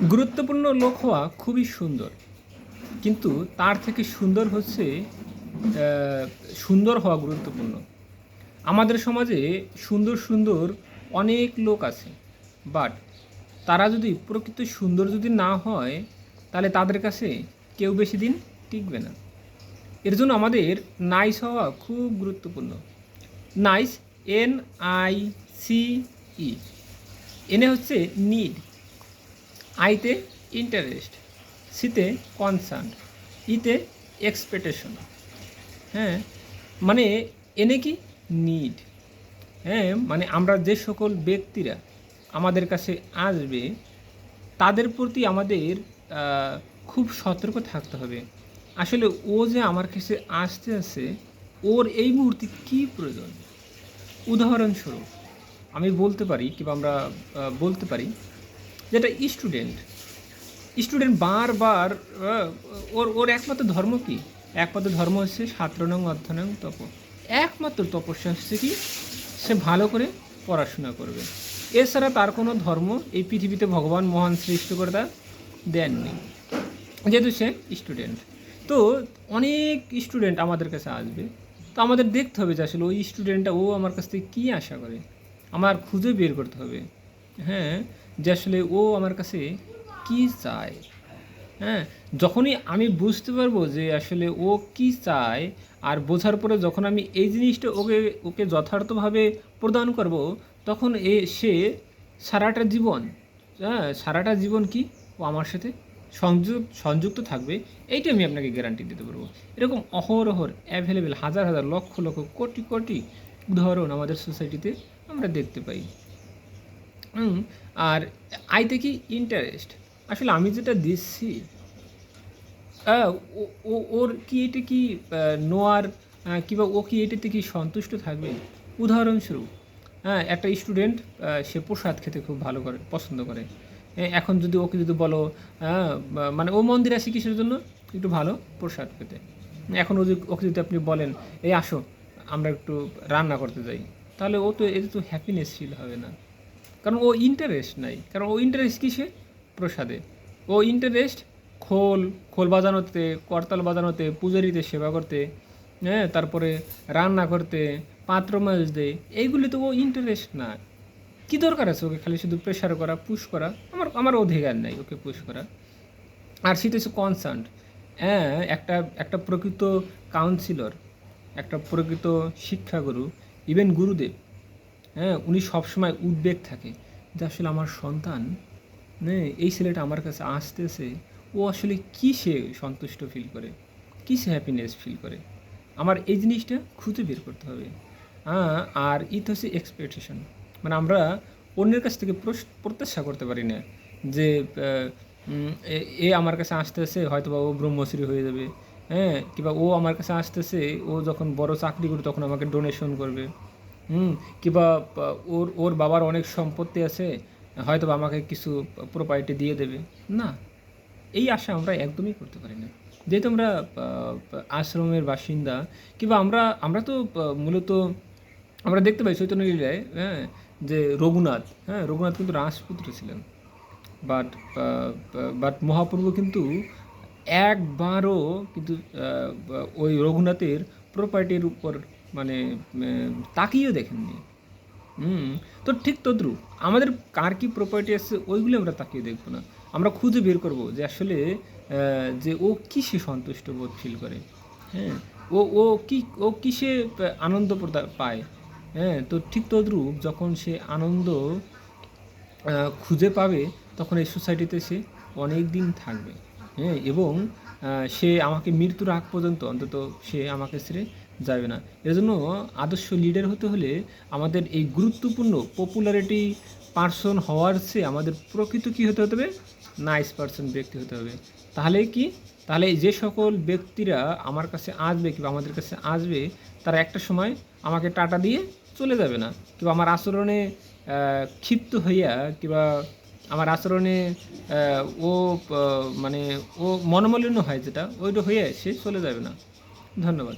গুরুত্বপূর্ণ লোক হওয়া খুবই সুন্দর, কিন্তু তার থেকে সুন্দর হচ্ছে সুন্দর হওয়া গুরুত্বপূর্ণ। আমাদের সমাজে সুন্দর সুন্দর অনেক লোক আছে, বাট তারা যদি প্রকৃত সুন্দর যদি না হয়, তাহলে তাদের কাছে কেউ বেশি দিন টিকবে না। এর জন্য আমাদের নাইস হওয়া খুব গুরুত্বপূর্ণ। Nice, NICE। এনে হচ্ছে নিড, আইতে ইন্টারেস্ট, সিতে কনসার্ন, ইতে এক্সপেকটেশন। হ্যাঁ, মানে এনে কি নিড। হ্যাঁ, মানে আমরা যে সকল ব্যক্তিরা আমাদের কাছে আসবে তাদের প্রতি আমাদের খুব সতর্ক থাকতে হবে। আসলে ও যে আমার কাছে আসতে আছে, ওর এই মুহূর্তে কী প্রয়োজন। উদাহরণস্বরূপ আমি বলতে পারি, কিংবা আমরা বলতে পারি, যেটা স্টুডেন্ট স্টুডেন্ট বারবার ওর ওর একমাত্র ধর্ম কি? একমাত্র ধর্ম হচ্ছে 17 নং অধ্যয়ন তপ। একমাত্র তপস্যা হচ্ছে কি? সে ভালো করে পড়াশোনা করবে। এছাড়া তার কোনো ধর্ম এই পৃথিবীতে ভগবান মহান সৃষ্টিকর্তা দেননি, যেহেতু সে স্টুডেন্ট। তো অনেক স্টুডেন্ট আমাদের কাছে আসবে, তো আমাদের দেখতে হবে যে আসলে ওই স্টুডেন্টটা ও আমার কাছ থেকে কী আশা করে। আমার খুঁজে বের করতে হবে, হ্যাঁ, যে আসলে ও আমার কাছে কী চায়। হ্যাঁ, যখনই আমি বুঝতে পারবো যে আসলে ও কী চায়, আর বোঝার পরে যখন আমি এই জিনিসটা ওকে ওকে যথার্থভাবে প্রদান করব, তখন সে সারাটা জীবন, হ্যাঁ, সারাটা জীবন কি ও আমার সাথে সংযুক্ত থাকবে। এইটা আমি আপনাকে গ্যারান্টি দিতে পারবো। এরকম অহরহর অ্যাভেলেবেল হাজার হাজার লক্ষ লক্ষ কোটি কোটি উদাহরণ আমাদের সোসাইটিতে আমরা দেখতে পাই। আর আইতে কি ইন্টারেস্ট। আসলে আমি যেটা দিচ্ছি, ওর কি এটা কি নোয়ার, কিংবা ও কি এটাতে কি সন্তুষ্ট থাকবে। উদাহরণস্বরূপ, হ্যাঁ, একটা স্টুডেন্ট সে প্রসাদ খেতে খুব ভালো করে, পছন্দ করে। এখন যদি ওকে যদি বলো, মানে ও মন্দির আসে কিসের জন্য? একটু ভালো প্রসাদ খেতে। এখন ওকে যদি আপনি বলেন, এই আসো আমরা একটু রান্না করতে যাই, তাহলে ও তো এতে তো হ্যাপিনেস ফিল হবে না, কারণ ও ইন্টারেস্ট নাই। কারণ ও ইন্টারেস্ট কিসে? প্রসাদে। ও ইন্টারেস্ট খোল খোল বাজানোতে, করতাল বাজানোতে, পূজারীতে সেবা করতে, হ্যাঁ, তারপরে রান্না করতে, পাত্র মাজতে, এইগুলি তো ও ইন্টারেস্ট না। কী দরকার আছে ওকে খালি শুধু প্রেশার করা, পুশ করা? আমার আমার অধিকার নাই ওকে পুশ করা। আর সেটা হচ্ছে কনসার্ন। হ্যাঁ, একটা একটা প্রকৃত কাউন্সিলর, একটা প্রকৃত শিক্ষাগুরু, ইভেন গুরুদেব, হ্যাঁ, উনি সবসময় উদ্বেগ থাকে যে আসলে আমার সন্তান, হ্যাঁ, এই ছেলেটা আমার কাছে আসতেছে, ও আসলে কী সে সন্তুষ্ট ফিল করে, কী সে হ্যাপিনেস ফিল করে। আমার এই জিনিসটা খুঁজে বের করতে হবে। হ্যাঁ, আর ইট হচ্ছে এক্সপেকটেশন। মানে আমরা অন্যের কাছ থেকে প্রত্যাশা করতে পারি না যে এ আমার কাছে আসতেছে হয়তো বা ও ব্রহ্মশ্রী হয়ে যাবে, হ্যাঁ, কিংবা ও আমার কাছে আসতেছে, ও যখন বড় চাকরি করবে তখন আমাকে ডোনেশন করবে, কিংবা ওর ওর বাবার অনেক সম্পত্তি আছে, হয়তো আমাকে কিছু প্রপার্টি দিয়ে দেবে। না, এই আশা আমরা একদমই করতে পারি না। যেহেতু আমরা আশ্রমের বাসিন্দা, কিংবা আমরা আমরা তো মূলত আমরা দেখতে পাই চৈতন্য লীলায়, হ্যাঁ, যে রঘুনাথ, হ্যাঁ, রঘুনাথ কিন্তু রাজপুত্র ছিলেন। বাট বাট মহাপ্রভু কিন্তু একবারও কিন্তু ওই রঘুনাথের প্রপার্টির উপর মানে তাকিয়েও দেখেননি। তো ঠিক তদ্রুপ আমাদের কার কী প্রপার্টি আছে ওইগুলো আমরা তাকিয়ে দেখবো না। আমরা খুঁজে বের করব যে আসলে যে ও কিসে সন্তুষ্ট বোধ ফিল করে। হ্যাঁ, ও ও কি ও কিসে আনন্দ পায়। হ্যাঁ, তো ঠিক তদ্রুপ যখন সে আনন্দ খুঁজে পাবে, তখন এই সোসাইটিতে সে অনেক দিন থাকবে। হ্যাঁ, এবং সে আমাকে মৃত্যুর আগ পর্যন্ত অন্তত সে আমাকে ছেড়ে যাবে না। এর জন্য আদর্শ লিডার হতে হলে আমাদের এই গুরুত্বপূর্ণ পপুলারিটি পার্সন হওয়ার চেয়ে আমাদের প্রকৃত কী হতে হবে? নাইস পার্সন ব্যক্তি হতে হবে। তাহলে কি? তাহলে যে সকল ব্যক্তিরা আমার কাছে আসবে কিংবা আমাদের কাছে আসবে, তারা একটা সময় আমাকে টাটা দিয়ে চলে যাবে না, কিংবা আমার আচরণে ক্ষিপ্ত হইয়া, কিংবা আমার আচরণে ও মানে ও মনোমালিন্য হয় যেটা, ওইটা হয়ে সে চলে যাবে না। ধন্যবাদ।